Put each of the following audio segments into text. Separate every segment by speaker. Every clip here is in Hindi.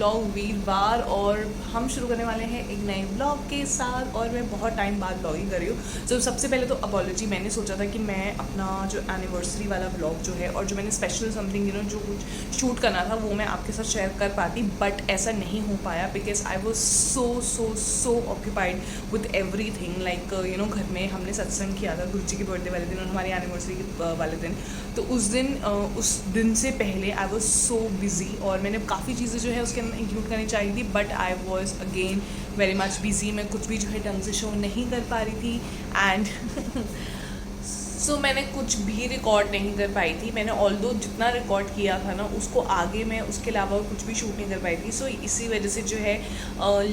Speaker 1: व्लॉग वीरवार और हम शुरू करने वाले हैं एक नए व्लॉग के साथ। और मैं बहुत टाइम बाद व्लॉगिंग कर रही हूँ। तो सबसे पहले तो अपॉलॉजी, मैंने सोचा था कि मैं अपना जो एनिवर्सरी वाला व्लॉग जो है और जो मैंने स्पेशल समथिंग जो कुछ शूट करना था वो मैं आपके साथ शेयर कर पाती, बट ऐसा नहीं हो पाया because I was so occupied with every thing. Like घर में हमने सत्संग किया था गुरु जी के बर्थडे वाले दिन और हमारी एनिवर्सरी वाले दिन। तो उस दिन से पहले आई वॉज सो बिज़ी और मैंने काफ़ी चीज़ें जो है उसके अंदर इंक्लूड करनी चाहिए थी, but I was again very much busy. मैं कुछ भी जो है ढंग से शो नहीं कर पा रही थी एंड सो मैंने कुछ भी रिकॉर्ड नहीं कर पाई थी। मैंने ऑल्दो जितना रिकॉर्ड किया था ना उसको आगे मैं उसके अलावा कुछ भी शूट नहीं कर पाई थी। सो इसी वजह से जो है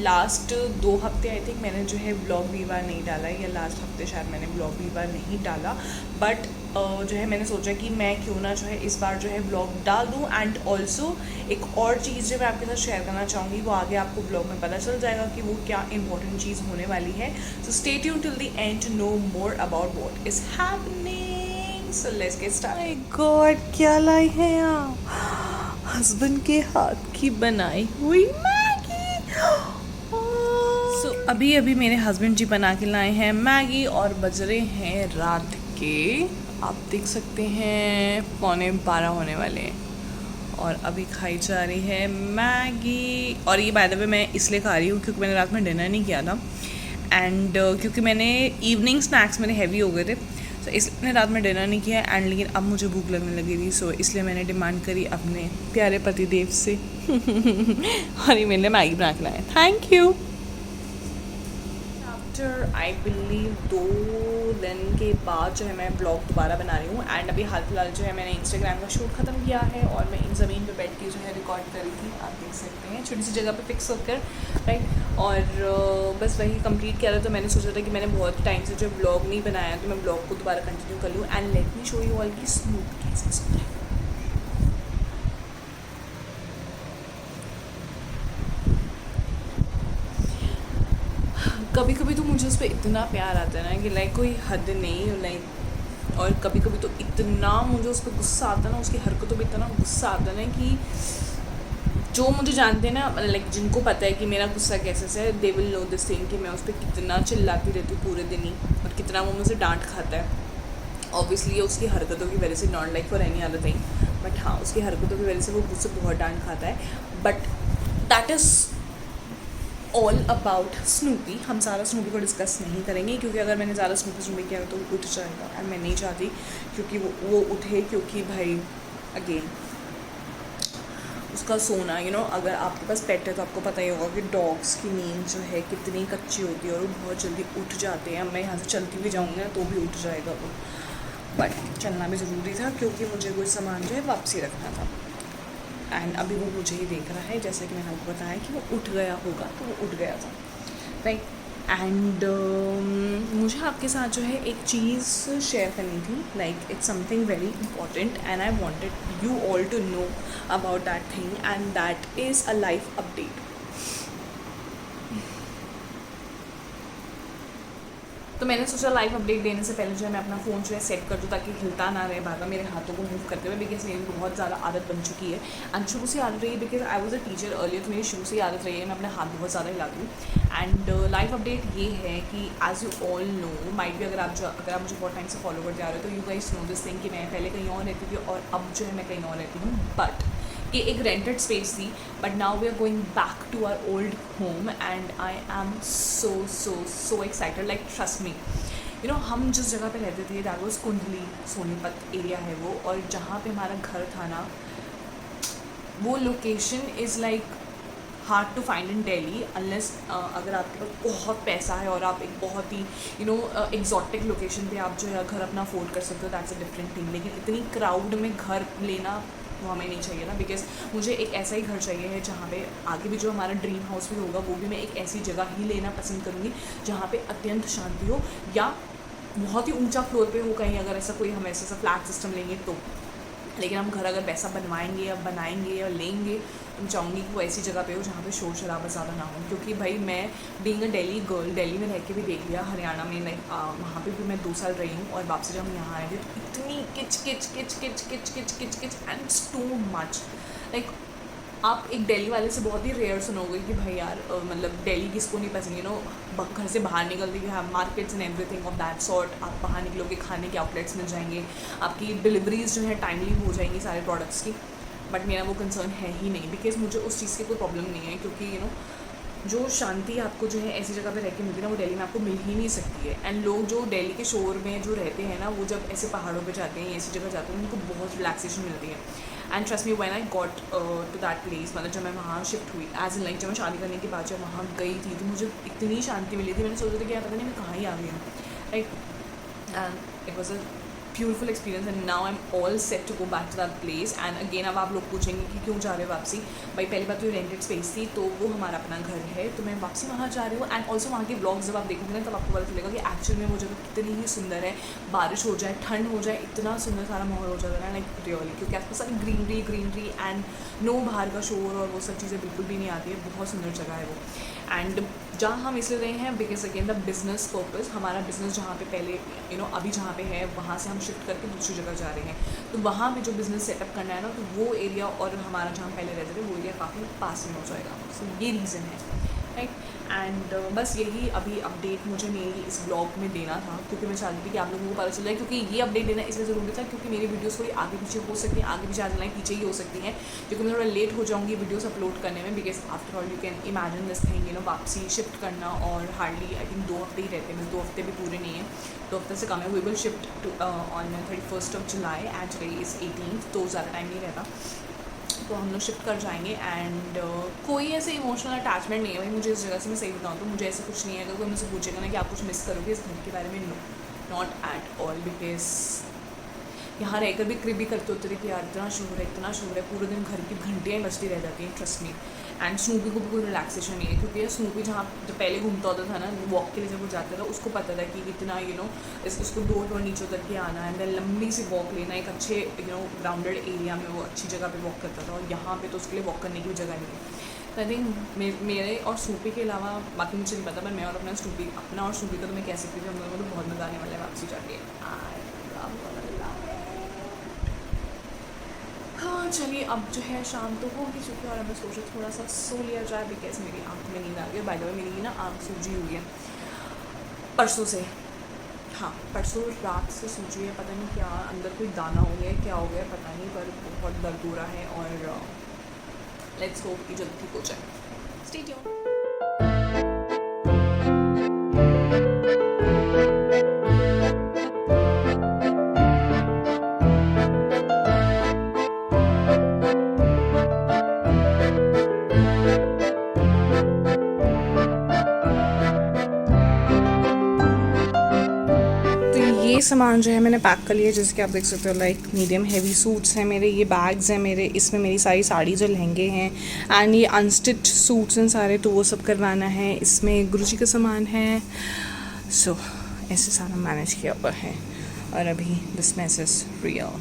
Speaker 1: लास्ट 2 हफ्ते आई थिंक मैंने जो है ब्लॉग वीरवार नहीं डाला, या लास्ट हफ्ते शायद मैंने ब्लॉग वीरवार नहीं डाला। बट जो है मैंने सोचा कि मैं क्यों ना जो है इस बार जो है ब्लॉग डाल दूँ। एंड ऑल्सो एक और चीज़ जो मैं आपके साथ शेयर करना चाहूँगी वो आगे आपको ब्लॉग में पता चल जाएगा कि वो क्या इंपॉर्टेंट चीज़ होने वाली है। So stay tuned till the end to know more about what is happening. So let's get started. My god, क्या लाई हैं आप? हस्बैंड के हाथ की बनाई हुई मैगी। सो अभी मेरे हस्बैंड जी बना के लाए हैं मैगी और बज रहे हैं रात के, आप देख सकते हैं 11:15 होने वाले हैं और अभी खाई जा रही है मैगी। और ये बाय द वे मैं इसलिए खा रही हूँ क्योंकि मैंने रात में डिनर नहीं किया था एंड क्योंकि मैंने इवनिंग स्नैक्स मेरे हैवी हो गए थे, तो इसलिए मैंने रात में डिनर नहीं किया एंड लेकिन अब मुझे भूख लगने लगी थी। सो इसलिए मैंने डिमांड करी अपने प्यारे पति देव से और ये मैंने मैगी बना के लाया। Thank you. After I believe 2 दिन के बाद जो है मैं ब्लॉग दोबारा बना रही हूँ एंड अभी हाल फिलहाल जो है मैंने इंस्टाग्राम का शूट ख़त्म किया है और मैं इन ज़मीन पे बैठ के जो है रिकॉर्ड करी थी, आप देख सकते हैं छोटी सी जगह पे फिक्स होकर, राइट। और बस वही कंप्लीट किया था। तो मैंने सोचा था कि मैंने बहुत टाइम से जो ब्लॉग नहीं बनाया तो मैं ब्लॉग को दोबारा कंटिन्यू कर लूँ and let me show you all की स्मूथ कैसे सुन रहे हैं। कभी कभी तो मुझे उस पर इतना प्यार आता है ना कि लाइक कोई हद नहीं, लाइक। और कभी कभी तो इतना मुझे उस पर गुस्सा आता है ना, उसकी हरकतों पर इतना गुस्सा आता है ना कि जो मुझे जानते हैं ना, लाइक जिनको पता है कि मेरा गुस्सा कैसे से, they will know this thing कि मैं उस पर कितना चिल्लाती रहती हूँ पूरे दिन ही और कितना वो मुझसे डांट खाता है। ऑब्वियसली उसकी हरकतों की वजह से, not like for any other thing, but हाँ उसकी हरकतों की वजह से वो मुझसे बहुत डांट खाता है। But that is all about Snoopy. हम ज़्यादा स्नूपी को डिस्कस नहीं करेंगे क्योंकि अगर मैंने ज़्यादा स्नूपी किया तो उठ जाएगा एंड मैं नहीं चाहती क्योंकि वो उठे, क्योंकि भाई अगेन उसका सोना अगर आपके पास पेट है तो आपको पता ही होगा कि डॉग्स की नींद जो है कितनी कच्ची होती है और वो बहुत जल्दी उठ जाते हैं। मैं यहाँ से चलती भी जाऊँगी ना तो भी उठ जाएगा वो, बट चलना भी ज़रूरी था क्योंकि मुझे कोई सामान जो है वापसी रखना था एंड अभी वो मुझे ही देख रहा है, जैसे कि मैंने आपको बताया कि वो उठ गया होगा, तो वो उठ गया था, राइट। एंड मुझे आपके साथ जो है एक चीज़ शेयर करनी थी, like it's something very important and I wanted you all to know about that thing and that is a life update. तो मैंने सोचा लाइव अपडेट देने से पहले जो है मैं अपना फ़ोन जो है सेट कर दूँ ताकि हिलता ना रहे बार बार मेरे हाथों को मूव करते हुए, बिकॉज मेरी बहुत ज़्यादा आदत बन चुकी है एंड शुरू से आदत रही है, because I was a teacher earlier, तो मेरी शुरू से आदत रही है मैं अपने हाथ बहुत ज़्यादा हिलाती हूँ। एंड लाइव अपडेट ये है कि एज यू ऑल नो, माइट भी अगर आप मुझे बहुत टाइम से फॉलो करते आ रहे हो तो you guys know this thing कि मैं पहले कहीं और रहती थी और अब जो है मैं कहीं और रहती हूँ, बट ये एक रेंटेड स्पेस थी। But now we are going back to our old home and I am so excited, like trust me. हम जिस जगह पे रहते थे दैट वाज कुंडली सोनीपत एरिया है वो, और जहाँ पे हमारा घर था ना वो location is like hard to find in Delhi unless अगर आपके पास बहुत पैसा है और आप एक बहुत ही एग्जॉटिक लोकेशन पे आप जो है घर अपना अफोर्ड कर सकते हो, दैट्स अ डिफरेंट थिंग। लेकिन इतनी क्राउड में घर लेना वो हमें नहीं चाहिए ना, बिकॉज मुझे एक ऐसा ही घर चाहिए है जहाँ पे आगे भी जो हमारा ड्रीम हाउस भी होगा वो भी मैं एक ऐसी जगह ही लेना पसंद करूँगी जहाँ पे अत्यंत शांति हो, या बहुत ही ऊंचा फ्लोर पे हो कहीं, अगर ऐसा कोई हम ऐसा फ्लैट सिस्टम लेंगे तो। लेकिन हम घर अगर वैसा बनवाएंगे या बनाएंगे या लेंगे तो मैं चाहूँगी कि वो ऐसी जगह पे हो जहाँ पे शोर शराबा ज़्यादा ना हो, क्योंकि भाई मैं being a Delhi girl, Delhi में रह के भी देख लिया, हरियाणा में लाइक वहाँ पे भी मैं 2 साल रही हूँ और वापस जब हम यहाँ आए थे तो इतनी किच किच किच किच किच किच किच किच and it's too much, like आप एक दिल्ली वाले से बहुत ही रेयर सुनोगे कि भाई यार मतलब दिल्ली किसको नहीं पसंद, यू नो घर से बाहर निकलते हैं markets and everything of that sort, आप बाहर निकलोगे खाने के आउटलेट्स मिल जाएंगे, आपकी डिलीवरीज जो है टाइमली हो जाएंगी सारे प्रोडक्ट्स की। बट मेरा वो कंसर्न है ही नहीं, बिकॉज मुझे उस चीज़ की कोई प्रॉब्लम नहीं है, क्योंकि यू नो जो शांति आपको जो है ऐसी जगह पे रह के मिलती है ना, वो दिल्ली में आपको मिल ही नहीं सकती है। एंड लोग जो दिल्ली के शोर में जो रहते हैं ना, वो जब ऐसे पहाड़ों पे जाते हैं, ऐसी जगह जाते हैं, उनको बहुत रिलैक्सेशन मिलती है। And trust me when I got to that place, मतलब जब मैं वहाँ शिफ्ट हुई, एज इन लाइक जब मैं शादी करने के बाद जब वहाँ गई थी, तो मुझे इतनी शांति मिली थी, मैंने सोचा था कि यार पता नहीं मैं कहाँ ही आ गई हूँ, right. And it was a beautiful experience and now I am all set to go back to that place. And again अब आप लोग पूछेंगे कि क्यों जा रहे हो वापसी। भाई पहली बात तो ये रेंटेड स्पेस थी, तो वो हमारा अपना घर है, तो मैं वापसी वहाँ जा रही हूँ। एंड ऑल्सो वहाँ के ब्लॉग्स जब आप देखोगे ना, तब आपको पता चलेगा कि एक्चुअल में वो जगह कितनी ही सुंदर है। बारिश हो जाए, ठंड हो जाए, इतना सुंदर सारा माहौल हो जाता है लाइक रियली, क्योंकि आसपास सारी ग्रीनरी एंड नो बाहर का शोर और वो सब चीज़ें बिल्कुल भी नहीं आती है। बहुत सुंदर जगह है वो। एंड जहाँ हम इसलिए रहे हैं because again the business purpose, हमारा बिजनेस जहाँ पे पहले यू नो अभी जहाँ पे है, वहाँ से हम शिफ्ट करके दूसरी जगह जा रहे हैं, तो वहाँ पे जो बिज़नेस सेटअप करना है ना, तो वो एरिया और हमारा जहाँ पहले रहते थे वो एरिया काफ़ी पास में हो जाएगा। सो ये रीज़न है, राइट। एंड बस यही अभी अपडेट मुझे मेरी इस ब्लॉग में देना था, क्योंकि मैं चाहती थी कि आप लोगों को पता चल जाए, क्योंकि ये अपडेट देना इसलिए ज़रूरी था क्योंकि मेरी वीडियोस थोड़ी आगे पीछे हो सकती हैं, आगे पीछे आज लाइन पीछे ही हो सकती हैं, क्योंकि मैं थोड़ा लेट हो जाऊँगी वीडियोस अपलोड करने में, because after all you can imagine this thing, you know वापसी शिफ्ट करना, और हार्डली आई थिंक 2 हफ्ते ही रहते हैं, 2 हफ्ते भी पूरे नहीं हैं, 2 हफ्ते से कम है। We will shift to on 31 July and today is 18th, तो ज़्यादा टाइम नहीं रहता, तो हम लोग शिफ्ट कर जाएंगे। एंड कोई ऐसे इमोशनल अटैचमेंट नहीं है भाई मुझे इस जगह से। मैं सही बताऊँ तो मुझे ऐसा कुछ नहीं है। अगर कोई मुझसे पूछेगा ना कि आप कुछ मिस करोगे इस घर के बारे में, no, not at all, because यहाँ रहकर भी क्रिप भी करते होते थे कि यार इतना शोर है, पूरे दिन घर की घंटियाँ ही बजती रह जाती हैं, ट्रस्ट मी। एंड स्नूपी को भी कोई रिलैक्सेशन नहीं है, क्योंकि स्नूपी जहाँ जब पहले घूमता होता था ना वॉक के लिए, जब वो जाता था उसको पता था कि इतना यू नो उसको 2 फ्लोर नीचे उतर के आना है, देन लंबी सी वॉक लेना, एक अच्छे यू नो ग्राउंडेड एरिया में वो अच्छी जगह पे वॉक करता था, और यहाँ पे तो उसके लिए वॉक करने की भी जगह नहीं है। तो आई थिंक मेरे और स्नूपी के अलावा बाकी मुझे नहीं पता, पर मैं और अपना और स्नूपी का तो मैं कह सकती थी हम लोगों को तो बहुत मज़ा आने वाला है वापसी जाके। हाँ चलिए, अब जो है शाम तो होगी चुकी, और अब मैं सोचा थोड़ा सा सो लिया जाए, बिकॉज मेरी आँख में नींद आ गई। बाय द वे मेरी ना आँख सूजी हुई है परसों से, हाँ परसों रात से सूजी है, पता नहीं क्या अंदर कोई दाना हो गया, क्या हो गया पता नहीं, पर बहुत दर्द हो रहा है, और लेट्स होप कि जल्दी ठीक हो जाए। Stay tuned. ये सामान जो है मैंने पैक कर लिया, जैसे कि आप देख सकते हो लाइक मीडियम हैवी सूट्स हैं मेरे, ये बैग्स हैं मेरे, इसमें मेरी सारी साड़ी जो लहंगे हैं, एंड ये अनस्टिच सूट्स हैं सारे, तो वो सब करवाना है। इसमें गुरुजी का सामान है, सो ऐसे सारा मैनेज किया हुआ है। और अभी दिस मैस इज रियल।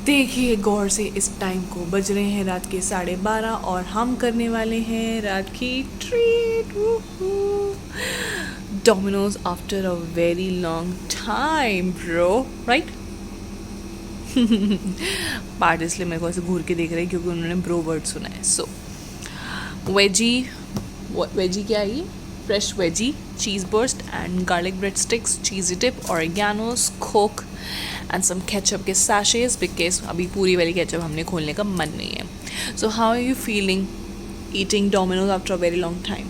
Speaker 1: देखिए गौर से इस टाइम को, बज रहे हैं रात के 12:30 और हम करने वाले हैं रात की treat. Domino's after a very long time, bro, right? Part इसलिए मेरे को ऐसे घूर के देख रहे हैं क्योंकि उन्होंने ब्रो वर्ड सुना है। सो वेजी क्या है ये? Fresh veggie, cheese burst and garlic bread sticks, cheesy dip, oreganos, coke and some ketchup के सैशेस, बिकॉज अभी पूरी वाली केचप हमने खोलने का मन नहीं है। So how are you feeling eating Domino's after a very long time?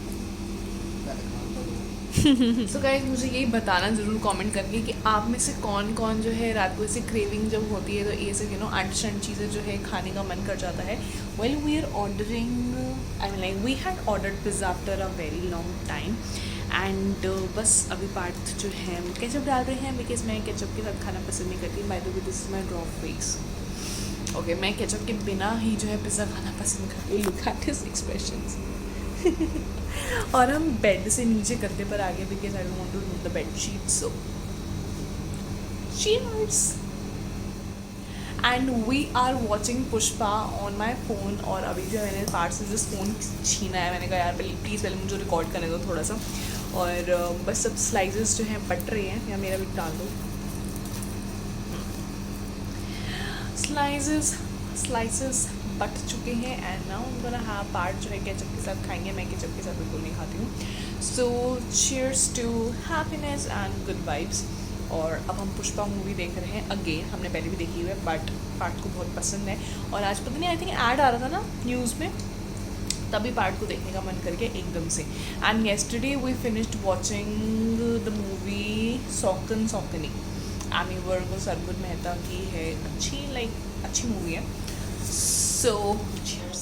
Speaker 1: So guys मुझे यही बताना ज़रूर कमेंट करके कि आप में से कौन कौन जो है रात को ऐसे क्रेविंग जब होती है तो ये सब यू नो अंडरस्टैंड चीज़ें जो है खाने का मन कर जाता है। Well we are ordering, I mean like we had ordered pizza after a very long time, and बस अभी पार्ट जो है केचप डाल रहे हैं, बिकॉज मैं केचप के साथ खाना पसंद नहीं करती। By the way this is my draw face, okay. मैं केचप के बिना ही जो है पिज़्ज़ा खाना पसंद करती हूँ। Look at his expressions. और हम बेड से नीचे करते पर आ गए, because I don't want to move the bed sheet, so cheers. And we are watching Pushpa on my phone, और अभी जो मैंने पार्ट से जिस फ़ोन छीना है, मैंने कहा यार प्लीज़ पहले मुझे रिकॉर्ड करने दो थोड़ा सा, और बस सब स्लाइसेस जो हैं बट रहे हैं, या मेरा भी डाल दो स्लाइसेस स्लाइसेस बट चुके हैं एंड नाउ हम गोना हैव पार्ट जो है केचप के साथ खाएंगे. मैं केचप के साथ बिल्कुल नहीं खाती हूँ. So cheers to happiness and good vibes. और अब हम पुष्पा मूवी देख रहे हैं अगेन. हमने पहले भी देखी हुई है बट पार्ट को बहुत पसंद है. और आज पता नहीं आई थिंक ऐड आ रहा था ना न्यूज़ में, तभी पार्ट को देखने का मन करके एकदम से. And yesterday we finished watching the movie Saunkan Saunkne. Ammy Virk और सरगुन मेहता की है. अच्छी मूवी है. So cheers.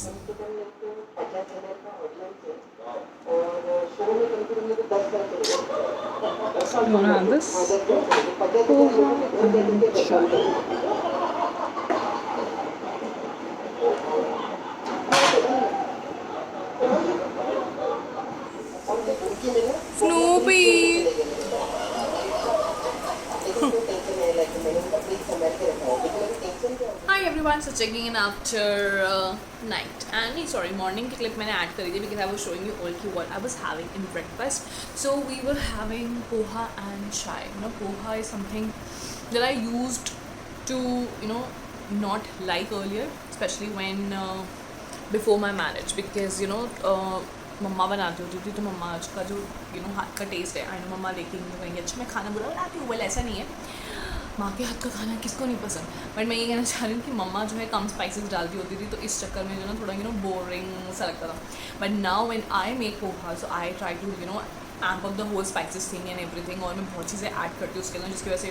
Speaker 1: You wanna have this? Snoopy. Hi everyone, so checking in after night and sorry morning की clip मैंने ऐड करी थी because I was showing you all की what I was having in breakfast. So we were having poha and chai. You know, poha is something that I used to not like earlier, especially when before my marriage, because मम्मा बनाती होती थी तो मम्मा का जो हाथ का टेस्ट है, आई नो मम्मा देखेंगे तो कहेंगे अच्छा मैं खाना बुरा बनाती हूँ. वेल ऐसा नहीं है, माँ के हाथ का खाना किसको नहीं पसंद. बट मैं ये कहना चाह रही हूँ कि मम्मा जो है कम स्पाइसेस डालती होती थी तो इस चक्कर में जो थोड़ा बोरिंग सा लगता था. But now when I make poha so I try to amp up the whole spices thing and everything. और मैं बहुत चीज़ें ऐड करती हूँ उसके अंदर, जिसकी वजह से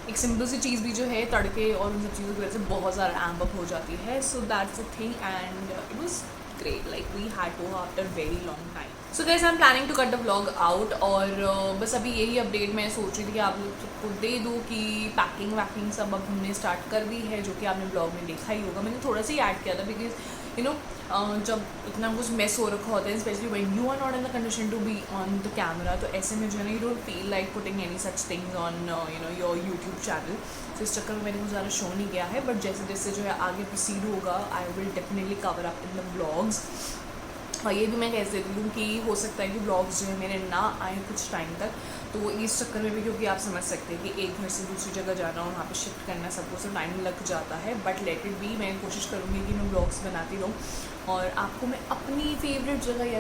Speaker 1: एक सिंपल सी चीज़ भी जो है तड़के और उन सब चीज़ों की वजह से बहुत ज़्यादा एम्प अप हो जाती है. So that's the thing and it was great. Like we had poha after very long time. So guys, I'm planning to cut the vlog out. और बस अभी यही अपडेट मैं सोच रही थी कि आप लोग सबको दे दूँ कि पैकिंग वैकिंग सब अब हमने स्टार्ट कर दी है, जो कि आपने ब्लॉग में देखा ही होगा. मैंने थोड़ा सा ही ऐड किया था बिकॉज जब इतना कुछ मेस हो रखा होता है, specially when you are not in the condition to be on the camera, तो ऐसे में जो है ना you don't feel like putting any such things on your YouTube channel. तो इस चक्कर में मैंने कुछ ज़्यादा शो नहीं किया है. बट जैसे जैसे जो है आगे प्रोसीड होगा I will definitely cover up in the blogs. और ये भी मैं कह देती हूँ कि हो सकता है कि ब्लॉग्स जो है मेरे ना आए कुछ टाइम तक, तो इस चक्कर में भी, क्योंकि आप समझ सकते हैं कि एक घर से दूसरी जगह जाना और वहाँ पे शिफ्ट करना सबको से टाइम लग जाता है. बट लेट इट बी, मैं कोशिश करूँगी कि मैं ब्लॉग्स बनाती रहूँ और आपको मैं अपनी फेवरेट जगह या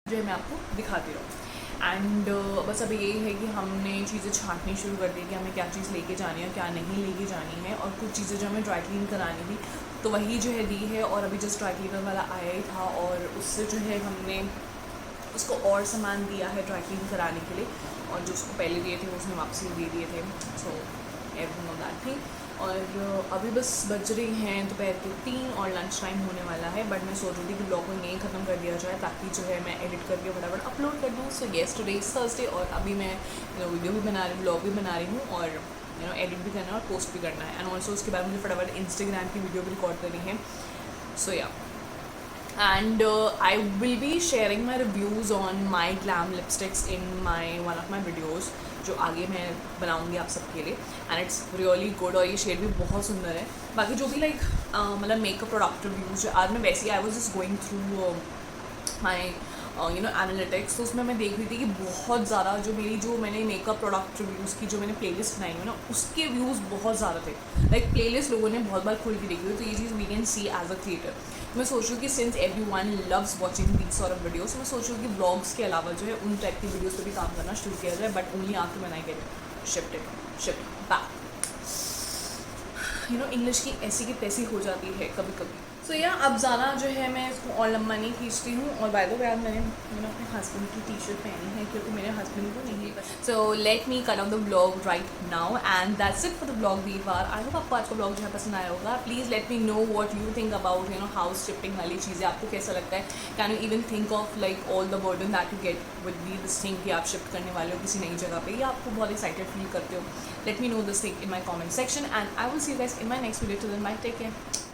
Speaker 1: जो है मैं आपको दिखाती रहूँ. एंड बस अभी यही है कि हमने चीज़ें छाँटनी शुरू कर दी कि हमें क्या चीज़ लेके जानी है, क्या नहीं लेके जानी है. और कुछ चीज़ें जो हमें ड्राई क्लीन करानी थी तो वही जो है दी है. और अभी जस्ट ड्राई क्लीनर वाला आया ही था और उससे जो है हमने उसको और सामान दिया है ड्राई क्लीन कराने के लिए. और जो उसको पहले दिए थे उसने वापसी दे दिए थे. So everything of that thing. और अभी बस बज रही हैं दोपहर के 3 और लंच टाइम होने वाला है. बट मैं सोच रही थी कि ब्लॉग को यहीं ख़त्म कर दिया जाए ताकि जो है मैं एडिट करके फटाफट अपलोड कर दूँ. So yes, today is Thursday और अभी मैं वीडियो भी बना रही हूँ, ब्लॉग भी बना रही हूँ और एडिट भी करना है और पोस्ट भी करना है. एंड ऑल्सो उसके बाद मुझे फटाफट इंस्टाग्राम की वीडियो भी रिकॉर्ड करनी है. सो या, and I will be sharing my reviews on my glam lipsticks in one of my videos जो आगे मैं बनाऊंगी आप सबके लिए. एंड इट्स रियली गुड और ये शेड भी बहुत सुंदर है. बाकी जो भी मतलब मेकअप प्रोडक्ट रिव्यूज आज मैं वैसे I was just going through my analytics, तो उसमें मैं देख रही थी कि बहुत ज़्यादा जो मैंने मेकअप प्रोडक्ट रिव्यूज़ की जो मैंने प्लेलिस्ट बनाई हुई ना उसके व्यूज़ बहुत ज़्यादा थे. लाइक प्लेलिस्ट लोगों ने बहुत बार खोल के देखी हुई. तो ये चीज़ we can see as a creator. मैं सोच रही हूँ कि since everyone loves watching these sort of videos, मैं सोच रही हूँ कि ब्लॉग्स के अलावा जो है उन टाइप की वीडियोस पे भी काम करना शुरू किया जाए. But only after when I get shift back. English की ऐसी की तैसी हो जाती है कभी कभी. सो या अब ज़्यादा जो है मैं इसको और लंबा नहीं खींचती हूँ. और बाय द वे आज मैंने अपने हस्बैंड की टी शर्ट पहनी है क्योंकि मेरे हस्बैंड को नहीं है. So let me cut off the blog right now and that's it for the blog viewer. I hope आपको आज का ब्लॉग जो है पसंद आया होगा. Please let me know what you think about house shifting वाली चीज़ें. आपको कैसा लगता है? Can you even think of like all the burden that you get with be this thing कि आप शिफ्ट करने वाले हो किसी नई जगह पे, या आपको बहुत एक्साइटेड फील करते हो? Let me know this thing in my comment section and I will see you guys in my next video. Till then bye, take care.